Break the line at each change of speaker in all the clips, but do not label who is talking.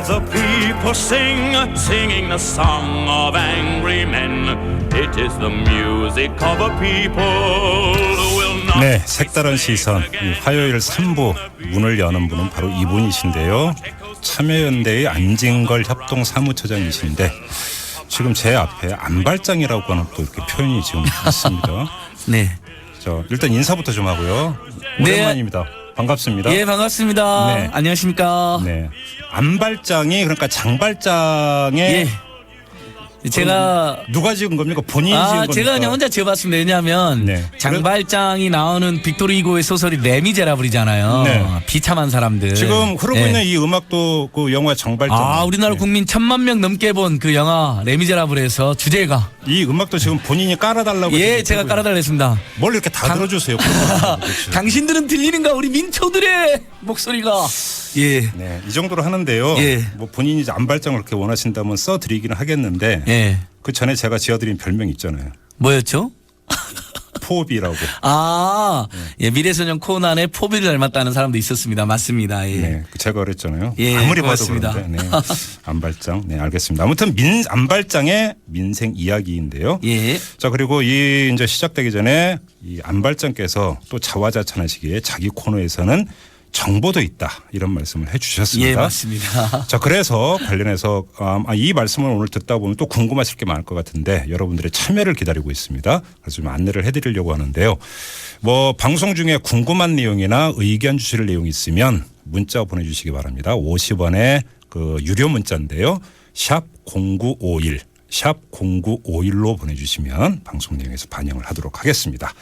as the people sing, singing the song of angry men. It is the music of a people who will not.
네, 색다른 시선. 이 화요일 3부 문을 여는 분은 바로 이분이신데요. 참여연대의 안진걸 협동사무처장이신데 지금 제 앞에 안발장이라고 하는 또 이렇게 표현이 지금 있습니다.
네.
일단 인사부터 좀 하고요. 오랜만입니다. 반갑습니다.
예, 반갑습니다.
네.
안녕하십니까.
네. 안발장이 그러니까 장발장의
예. 제가
누가 지은 겁니까? 본인이 지은 겁니까?
제가 그냥 혼자 지어봤습니다. 왜냐하면
네.
장발장이 나오는 빅토르 이고의 소설이 레미제라블이잖아요.
네.
비참한 사람들.
지금 흐르고
예.
있는 이 음악도 그 영화 장발장.
우리나라
네.
국민 1,000만 명 넘게 본 그 영화 레미제라블에서 주제가.
이 음악도 지금 본인이 깔아달라고.
예, 제가 깔아달랬습니다.
뭘 이렇게 다 들어주세요.
당신들은 들리는가 우리 민초들의 목소리가. 예.
네, 이 정도로 하는데요.
예.
뭐 본인이 이제 안발장을 그렇게 원하신다면 써드리기는 하겠는데.
예.
그 전에 제가 지어드린 별명 있잖아요.
뭐였죠?
포비라고.
예, 미래소년 코난의 포비를 닮았다는 사람도 있었습니다. 맞습니다. 예.
네, 제가 그랬잖아요.
예,
아무리
고맙습니다.
봐도 그런데. 네. 안발장. 네, 알겠습니다. 아무튼 안발장의 민생 이야기인데요.
예.
자, 그리고 이 이제 시작되기 전에 이 안발장께서 또 자화자찬하시기에 자기 코너에서는 정보도 있다 이런 말씀을 해주셨습니다.
예, 맞습니다.
자, 그래서 관련해서 이 말씀을 오늘 듣다 보면 또 궁금하실 게 많을 것 같은데 여러분들의 참여를 기다리고 있습니다. 그래서 좀 안내를 해드리려고 하는데요. 뭐 방송 중에 궁금한 내용이나 의견 주실 내용이 있으면 문자 보내주시기 바랍니다. 50원의 그 유료 문자인데요. 샵 0951 샵 0951로 보내주시면 방송 내용에서 반영을 하도록 하겠습니다.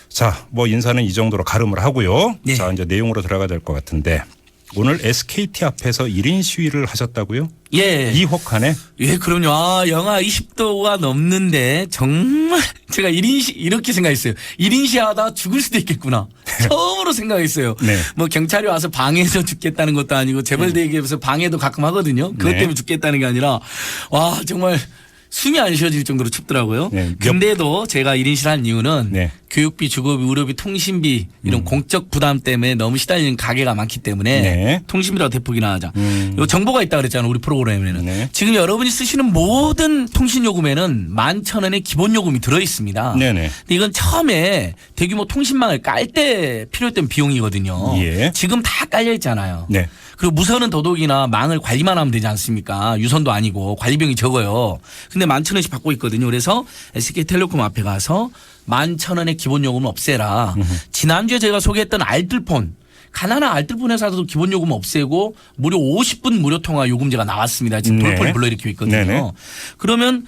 자, 뭐 인사는 이 정도로 가름을 하고요.
네.
자, 이제 내용으로 들어가야 될 것 같은데 오늘 SKT 앞에서 1인 시위를 하셨다고요?
예.
이혹한에?
예, 그럼요. 영하 20도가 넘는데 정말 제가 1인시 이렇게 생각했어요. 1인시 하다 죽을 수도 있겠구나. 처음으로 생각했어요.
네.
뭐 경찰이 와서 방해해서 죽겠다는 것도 아니고 재벌대기업에서 방해도 가끔 하거든요. 그것
네.
때문에 죽겠다는 게 아니라 와, 정말 숨이 안 쉬어질 정도로 춥더라고요.
네.
근데도 제가 1인실 한 이유는
네.
교육비, 주거비, 의료비, 통신비 이런 공적 부담 때문에 너무 시달리는 가게가 많기 때문에
네.
통신비라고 대폭이나 하자. 요 정보가 있다 그랬잖아요. 우리 프로그램에는.
네.
지금 여러분이 쓰시는 모든 통신요금에는 11,000원의 기본요금이 들어있습니다.
네네.
근데 이건 처음에 대규모 통신망을 깔 때 필요했던 비용이거든요.
예.
지금 다 깔려 있잖아요.
네.
그리고 무선은 더더욱이나 망을 관리만 하면 되지 않습니까? 유선도 아니고 관리비용이 적어요. 근데 11,000원씩 받고 있거든요. 그래서 SK텔레콤 앞에 가서 11,000원의 기본요금을 없애라. 지난주에 제가 소개했던 알뜰폰. 가난한 알뜰폰 회사도 기본요금 없애고 무료 50분 무료 통화 요금제가 나왔습니다. 지금
네.
돌풍이 불러일으키고 있거든요.
네네.
그러면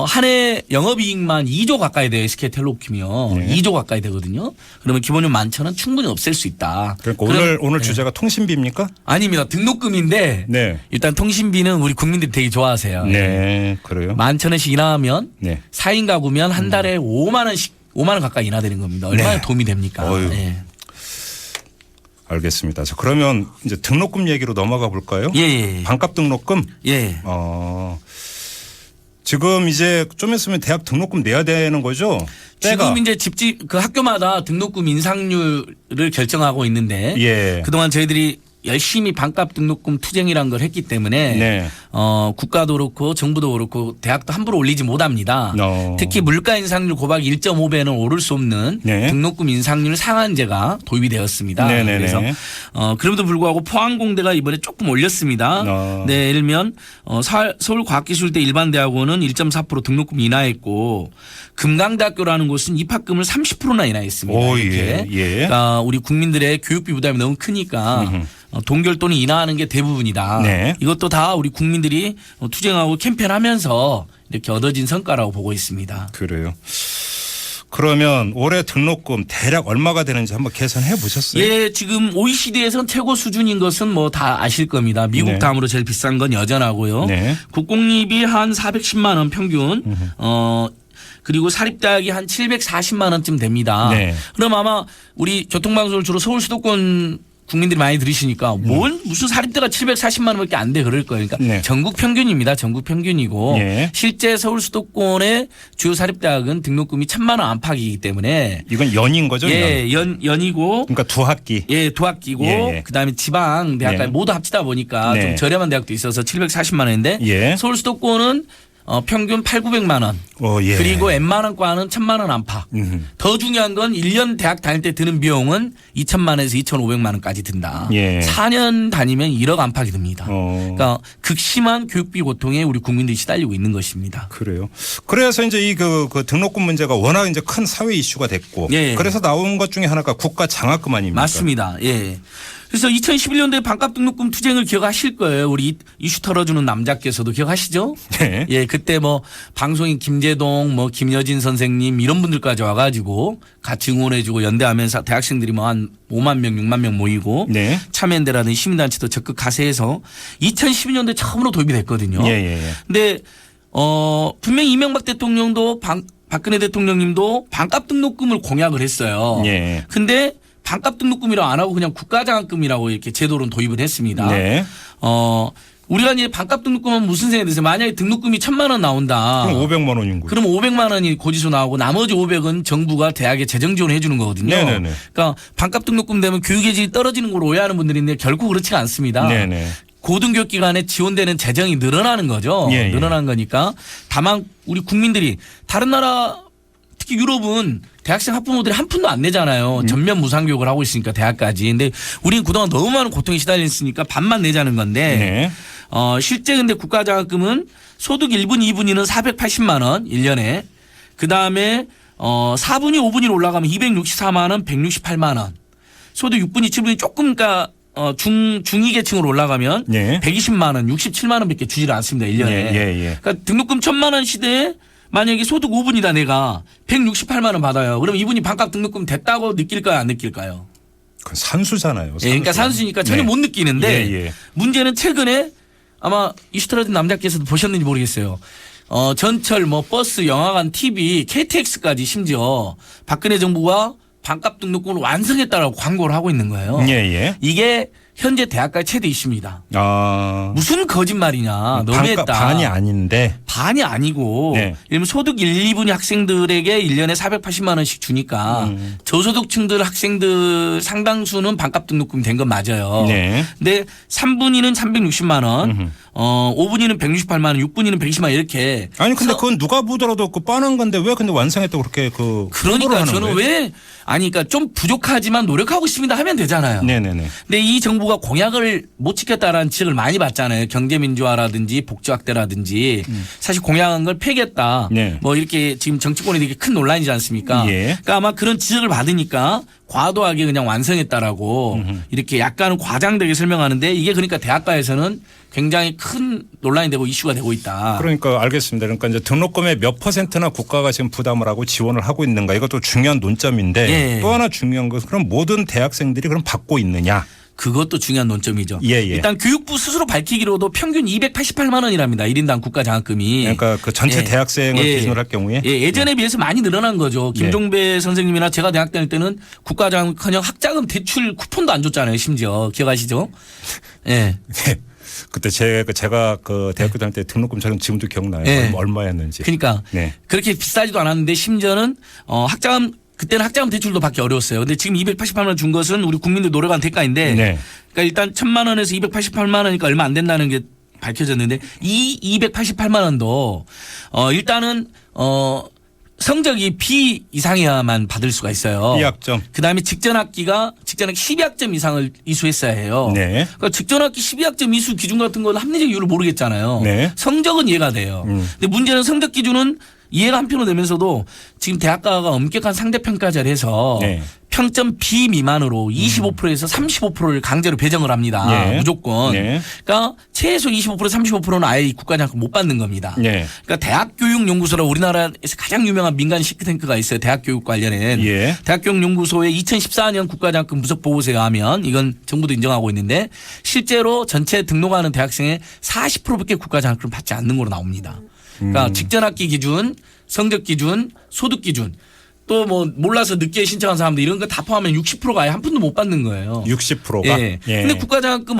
한 해 영업이익만 2조 가까이 돼요. SK텔레콤이요.
네.
2조 가까이 되거든요. 그러면 기본요금 11,000원 충분히 없앨 수 있다.
그러니까 오늘 주제가 통신비입니까?
아닙니다. 등록금인데
네.
일단 통신비는 우리 국민들이 되게 좋아하세요.
네, 그래요.
11,000원씩 인하하면
네.
4인 가구면 한 달에 5만 원 가까이 인하되는 겁니다. 얼마나
네.
도움이 됩니까?
어휴.
예.
알겠습니다. 자, 그러면 이제 등록금 얘기로 넘어가 볼까요?
예.
반값 등록금?
예.
지금 이제 좀 있으면 대학 등록금 내야 되는 거죠? 때가.
지금 이제 집집 그 학교마다 등록금 인상률을 결정하고 있는데
예.
그동안 저희들이 열심히 반값 등록금 투쟁이라는 걸 했기 때문에
네.
국가도 그렇고 정부도 그렇고 대학도 함부로 올리지 못합니다. 특히 물가 인상률 고박 1.5배는 오를 수 없는
네.
등록금 인상률 상한제가 도입이 되었습니다.
네네네.
그래서 그럼에도 불구하고 포항공대가 이번에 조금 올렸습니다. 네, 예를 들면 서울과학기술대 일반대학원은 1.4% 등록금 인하했고 금강대학교라는 곳은 입학금을 30%나 인하했습니다.
오,
이렇게.
예.
그러니까 우리 국민들의 교육비 부담이 너무 크니까 동결돈을 인하하는 게 대부분이다.
네.
이것도 다 우리 국민들이 투쟁하고 캠페인하면서 이렇게 얻어진 성과라고 보고 있습니다.
그래요. 그러면 올해 등록금 대략 얼마가 되는지 한번 계산해 보셨어요?
예, 지금 OECD에서는 최고 수준인 것은 뭐 다 아실 겁니다. 미국
네.
다음으로 제일 비싼 건 여전하고요.
네.
국공립이 한 410만 원 평균, 그리고 사립대학이 한 740만 원쯤 됩니다.
네.
그럼 아마 우리 교통방송을 주로 서울 수도권 국민들이 많이 들으시니까 무슨 사립대가 740만 원밖에 안 돼 그럴 거예요. 그러니까
네.
전국 평균입니다. 전국 평균이고
예.
실제 서울 수도권의 주요 사립대학은 등록금이 1,000만 원 안팎이기 때문에
이건 연인 거죠?
예, 연이고
그러니까 두 학기.
예, 두 학기고
예.
그다음에 지방 대학까지
네.
모두 합치다 보니까
네.
좀 저렴한 대학도 있어서 740만 원인데
예.
서울 수도권은 평균 8,900만 원.
예.
그리고 웬만한 과는 1,000만 원 안팎. 더 중요한 건 1년 대학 다닐 때 드는 비용은 2,000만 원에서 2,500만 원까지 든다.
예.
4년 다니면 1억 안팎이 듭니다. 그러니까 극심한 교육비 고통에 우리 국민들이 시달리고 있는 것입니다.
그래요. 그래서 이제 이 그 등록금 문제가 워낙 이제 큰 사회 이슈가 됐고
예.
그래서 나온 것 중에 하나가 국가 장학금 아닙니까?
맞습니다. 예. 그래서 2011년도에 반값 등록금 투쟁을 기억하실 거예요. 우리 이슈 털어주는 남자께서도 기억하시죠?
네.
예, 그때 뭐 방송인 김재동, 뭐 김여진 선생님 이런 분들까지 와가지고 같이 응원해주고 연대하면서 대학생들이 뭐 한 5만 명, 6만 명 모이고
네.
참여연대라는 시민단체도 적극 가세해서 2012년도에 처음으로 도입이 됐거든요.
예, 예, 예.
근데 분명히 이명박 대통령도 박근혜 대통령님도 반값 등록금을 공약을 했어요.
예.
근데 반값 등록금이라고 안 하고 그냥 국가장학금이라고 이렇게 제도로 도입을 했습니다.
네.
우리가 이제 반값 등록금은 무슨 생각이 드세요? 만약에 등록금이 1,000만 원 나온다.
그럼 500만 원인 거예요.
그럼 500만 원이 고지서 나오고 나머지 500은 정부가 대학에 재정 지원해 주는 거거든요.
네네네.
그러니까 반값 등록금 되면 교육의 질이 떨어지는 걸 오해하는 분들이 있는데 결코 그렇지가 않습니다.
네네.
고등교육 기관에 지원되는 재정이 늘어나는 거죠.
예, 예.
늘어난 거니까 다만 우리 국민들이 다른 나라 특히 유럽은 대학생 학부모들이 한 푼도 안 내잖아요. 전면 무상교육을 하고 있으니까 대학까지. 근데 우리는 그동안 너무 많은 고통에 시달렸으니까 반만 내자는 건데
네.
실제 근데 국가장학금은 소득 1분, 2분위는 480만 원 1년에 그다음에 4분위, 5분위로 올라가면 264만 원, 168만 원. 소득 6분위, 7분위 조금 그러니까 중위 계층으로 올라가면
네.
120만 원, 67만 원밖에 주지를 않습니다. 1년에.
예.
그러니까 등록금 1,000만 원 시대에 만약에 소득 5분이다 내가 168만 원 받아요. 그럼 이분이 반값 등록금 됐다고 느낄까요? 안 느낄까요?
그건 산수잖아요. 산수.
예, 그러니까 산수니까 전혀
네.
못 느끼는데
예.
문제는 최근에 아마 이슈트라든 남자께서도 보셨는지 모르겠어요. 전철, 뭐 버스, 영화관, TV, KTX까지 심지어 박근혜 정부가 반값 등록금을 완성했다라고 광고를 하고 있는 거예요.
예.
이게 현재 대학가의 최대 이슈입니다. 무슨 거짓말이냐. 너무했다.
반이 아닌데.
반이 아니고
네.
예를 들면 소득 1, 2분위 학생들에게 1년에 480만 원씩 주니까 저소득층들 학생들 상당수는 반값 등록금 된 건 맞아요.
네.
근데 3분위는 360만 원, 5분위는 168만 원, 6분위는 120만 원 이렇게.
아니 근데 그건 누가 보더라도 그 뻔한 건데 왜 근데 완성했다고 그렇게 홍보를
그러니까
하는
저는
거예요?
왜 아니 그러니까 좀 부족하지만 노력하고 있습니다 하면 되잖아요.
네네네.
근데 이 정부가 공약을 못 지켰다라는 지적을 많이 받잖아요. 경제민주화라든지 복지확대라든지 사실 공약한 걸 폐기했다.
네.
뭐 이렇게 지금 정치권에 되게 큰 논란이지 않습니까?
예.
그러니까 아마 그런 지적을 받으니까 과도하게 그냥 완성했다라고 이렇게 약간은 과장되게 설명하는데 이게 그러니까 대학가에서는 굉장히 큰 논란이 되고 이슈가 되고 있다.
그러니까 알겠습니다. 그러니까 이제 등록금의 몇 %나 국가가 지금 부담을 하고 지원을 하고 있는가 이것도 중요한 논점인데
예.
또 하나 중요한 것은 그럼 모든 대학생들이 그럼 받고 있느냐?
그것도 중요한 논점이죠.
예.
일단 교육부 스스로 밝히기로도 평균 288만 원이랍니다. 1인당 국가장학금이.
그러니까 그 전체
예.
대학생을
예.
기준으로 할 경우에
예전에 비해서 많이 늘어난 거죠. 김종배 선생님이나 제가 대학 다닐 때는 국가장학금커녕 학자금 대출 쿠폰도 안 줬잖아요. 심지어 기억하시죠? 예.
그때 제가 그 대학교 다닐 때 등록금 저는 지금도 기억나요.
예.
얼마였는지.
그러니까
네.
그렇게 비싸지도 않았는데 심지어는 학자금 그때는 학자금 대출도 받기 어려웠어요. 근데 지금 288만 원 준 것은 우리 국민들 노력한 대가인데
네.
그러니까 일단 1,000만 원에서 288만 원이니까 얼마 안 된다는 게 밝혀졌는데 이 288만 원도 일단은 성적이 B 이상이어야만 받을 수가 있어요.
B학점.
그다음에 직전학기 12학점 이상을 이수했어야 해요.
네.
그러니까 직전학기 12학점 이수 기준 같은 건 합리적 이유를 모르겠잖아요.
네.
성적은 이해가 돼요. 근데 문제는 성적 기준은 이해가 한편으로 되면서도 지금 대학가가 엄격한 상대평가제를 해서
네.
평점 B 미만으로 25%에서 35%를 강제로 배정을 합니다.
네.
무조건.
네.
그러니까 최소 25% 35%는 아예 이 국가장학금 못 받는 겁니다.
네.
그러니까 대학교육연구소라 우리나라에서 가장 유명한 민간 싱크탱크가 있어요. 대학교육 관련된.
예.
대학교육연구소의 2014년 국가장학금 부석 보고서에 하면 이건 정부도 인정하고 있는데 실제로 전체 등록하는 대학생의 40%밖에 국가장학금을 받지 않는 걸로 나옵니다. 그러니까 직전학기 기준, 성적 기준, 소득 기준 또 뭐 몰라서 늦게 신청한 사람들 이런 거 다 포함하면 60%가 아예 한 푼도 못 받는 거예요.
60%가.
예. 근데 국가장학금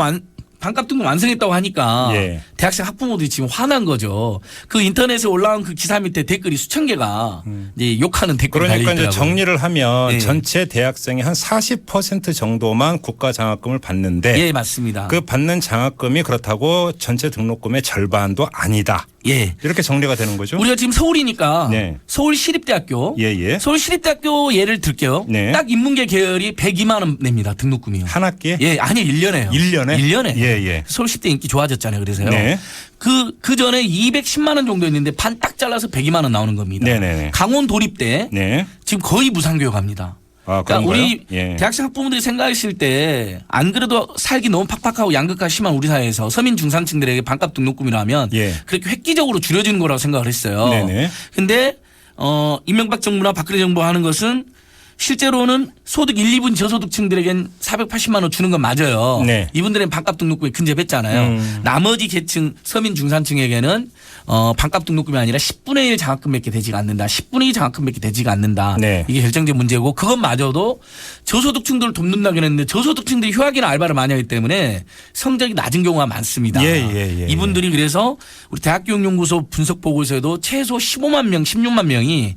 반값 등록 완성했다고 하니까
예.
대학생 학부모들이 지금 화난 거죠. 그 인터넷에 올라온 그 기사 밑에 댓글이 수천 개가 이제 욕하는 댓글이
그러니까
달려있더라고요.
이제 정리를 하면
예.
전체 대학생의 한 40% 정도만 국가 장학금을 받는데
예, 맞습니다.
그 받는 장학금이 그렇다고 전체 등록금의 절반도 아니다.
예.
이렇게 정리가 되는 거죠.
우리가 지금 서울이니까
네.
서울시립대학교
예.
서울시립대학교 예를 들게요.
네.
딱 인문계 계열이 102만 원 냅니다. 등록금이요.
한 학기에?
예, 아니 1년에요.
1년에?
1년에.
예.
서울시립대 인기 좋아졌잖아요. 그래서요.
네.
그 전에 210만 원 정도 했는데 반 딱 잘라서 102만 원 나오는 겁니다.
네네네.
강원 도립대
네.
지금 거의 무상교육합니다.
아,
그러니까
그런가요?
우리
예.
대학생 학부모들이 생각하실 때 안 그래도 살기 너무 팍팍하고 양극화 심한 우리 사회에서 서민 중산층들에게 반값 등록금이라면
예.
그렇게 획기적으로 줄여지는 거라고 생각을 했어요.
네네.
근데 이명박 정부나 박근혜 정부가 하는 것은 실제로는 소득 1, 2분 저소득층들에겐 480만 원 주는 건 맞아요.
네.
이분들은 반값 등록금이 근접했잖아요. 나머지 계층 서민 중산층에게는 반값 등록금이 아니라 10분의 1 장학금밖에 되지가 않는다. 10분의 2 장학금밖에 되지가 않는다.
네.
이게 결정적 문제고 그것마저도 저소득층들을 돕는다고 했는데 저소득층들이 휴학이나 알바를 많이 하기 때문에 성적이 낮은 경우가 많습니다.
예.
이분들이 그래서 우리 대학교육연구소 분석 보고서에도 최소 15만 명, 16만 명이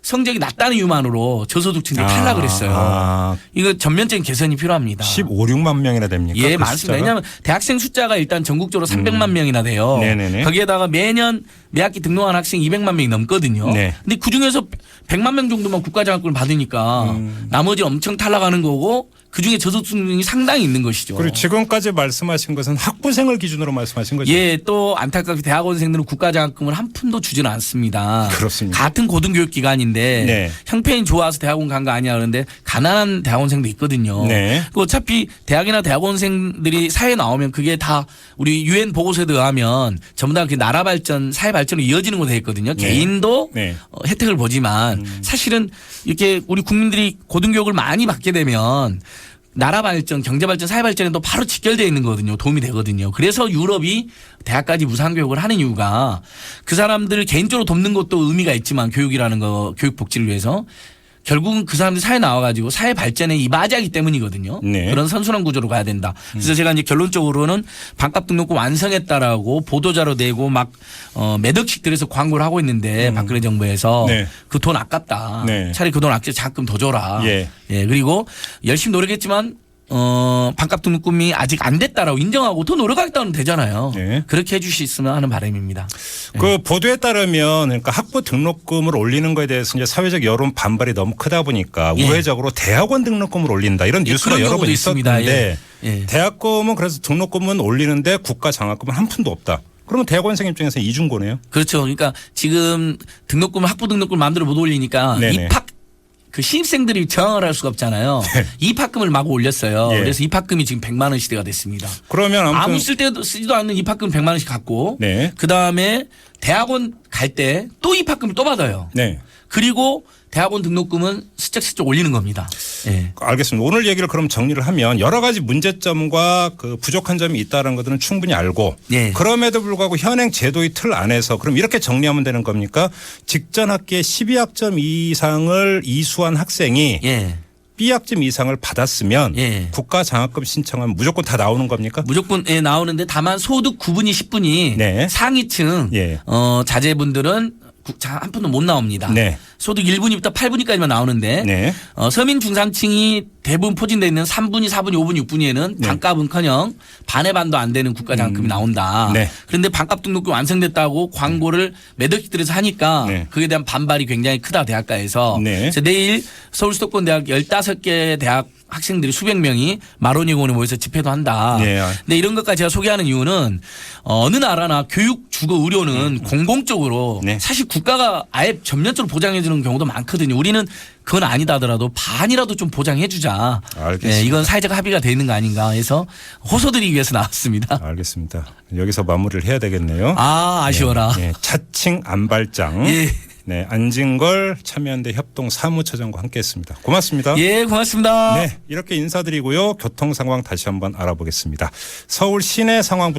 성적이 낮다는 이유만으로 저소득층들이 탈락을 했어요. 이거 전면적인 개선이 필요합니다.
15, 6만 명이나 됩니까?
예,
그
많습니다.
숫자가?
왜냐하면 대학생 숫자가 일단 전국적으로 300만 명이나 돼요.
네네네.
거기에다가 매년 매 학기 등록한 학생 200만 명이 넘거든요.
네.
근데 그중에서 100만 명 정도만 국가장학금을 받으니까 나머지 엄청 탈락하는 거고 그중에 저소득층이 상당히 있는 것이죠.
그리고 지금까지 말씀하신 것은 학부생을 기준으로 말씀하신 거죠?
예, 또 안타깝게 대학원생들은 국가장학금을 한 푼도 주지는 않습니다.
그렇습니다.
같은 고등교육기관인데
네.
형편이 좋아서 대학원 간 거 아니야 그런데 가난한 대학원생도 있거든요.
네.
그 어차피 대학이나 대학원생들이 사회에 나오면 그게 다 우리 유엔 보고서에 의하면 전부 다 그 나라 발전, 사회 발전으로 이어지는 걸로 되어 있거든요.
네.
개인도
네.
혜택을 보지만 사실은 이렇게 우리 국민들이 고등교육을 많이 받게 되면 나라 발전, 경제 발전, 사회 발전에도 바로 직결되어 있는 거거든요. 도움이 되거든요. 그래서 유럽이 대학까지 무상교육을 하는 이유가 그 사람들을 개인적으로 돕는 것도 의미가 있지만 교육이라는 거, 교육 복지를 위해서 결국은 그 사람들이 사회에 나와가지고 사회 발전에 이바지하기 때문이거든요.
네.
그런 선순환 구조로 가야 된다. 그래서 제가 이제 결론적으로는 반값 등록금 완성했다라고 보도자료 내고 막 몇 억씩 들여서 광고를 하고 있는데 박근혜 정부에서
네.
그 돈 아깝다.
네.
차라리 그 돈 아껴서 장학금 더 줘라.
예.
그리고 열심히 노력했지만 반값 등록금이 아직 안 됐다라고 인정하고 더 노력하겠다면 되잖아요.
네.
그렇게 해 주셨으면 하는 바람입니다.
그 보도에 따르면 그러니까 학부 등록금을 올리는 거에 대해서 이제 사회적 여론 반발이 너무 크다 보니까
예.
우회적으로 대학원 등록금을 올린다 이런
예,
뉴스가
그런
여러 번
경우도 있습니다.
있었는데
예.
대학금은 그래서 등록금은 올리는데 국가 장학금은 한 푼도 없다. 그러면 대학원생 입장에서 이중고네요.
그렇죠. 그러니까 지금 등록금 학부 등록금을 마음대로 못 올리니까
네네.
입학 그 신입생들이 저항을 할 수가 없잖아요. 입학금을 마구 올렸어요.
예.
그래서 입학금이 지금 100만 원 시대가 됐습니다.
그러면 아무튼
아무 쓰지도 않는 입학금 100만 원씩 갖고
네.
그다음에 대학원 갈 때 또 입학금을 또 받아요.
네.
그리고 대학원 등록금은 슬쩍슬쩍 올리는 겁니다. 예.
알겠습니다. 오늘 얘기를 그럼 정리를 하면 여러 가지 문제점과 그 부족한 점이 있다는 것들은 충분히 알고
예.
그럼에도 불구하고 현행 제도의 틀 안에서 그럼 이렇게 정리하면 되는 겁니까? 직전 학기에 12학점 이상을 이수한 학생이
예.
B학점 이상을 받았으면
예.
국가 장학금 신청하면 무조건 다 나오는 겁니까?
무조건 나오는데 다만 소득 9분이 10분이
네.
상위층
예.
자제분들은 한 푼도 못 나옵니다.
네.
소득 1분위부터 8분위까지만 나오는데
네.
서민 중산층이 대부분 포진되어 있는 3분위, 4분위, 5분위, 6분위에는
네.
반값은커녕 반의 반도 안 되는 국가 장학금이 나온다.
네.
그런데 반값 등록금 완성됐다고 광고를 몇 억씩 들여서 하니까
네.
그에 대한 반발이 굉장히 크다 대학가에서.
네.
그래서 내일 서울수도권대학 15개 대학 학생들이 수백 명이 마로니공원에 모여서 집회도 한다.
네.
근데 이런 것까지 제가 소개하는 이유는 어느 나라나 교육 주거 의료는 공공적으로
네.
사실 국가가 아예 전면적으로 보장해 주는 경우도 많거든요. 우리는 그건 아니다 하더라도 반이라도 좀 보장해 주자.
알겠습니다.
이건 사회적 합의가 되어 있는 거 아닌가 해서 호소드리기 위해서 나왔습니다.
알겠습니다. 여기서 마무리를 해야 되겠네요.
아쉬워라.
네. 자칭 안발장.
예.
네, 안진걸 참여연대 협동 사무처장과 함께했습니다. 고맙습니다.
예, 고맙습니다.
네, 이렇게 인사드리고요. 교통 상황 다시 한번 알아보겠습니다. 서울 시내 상황부터.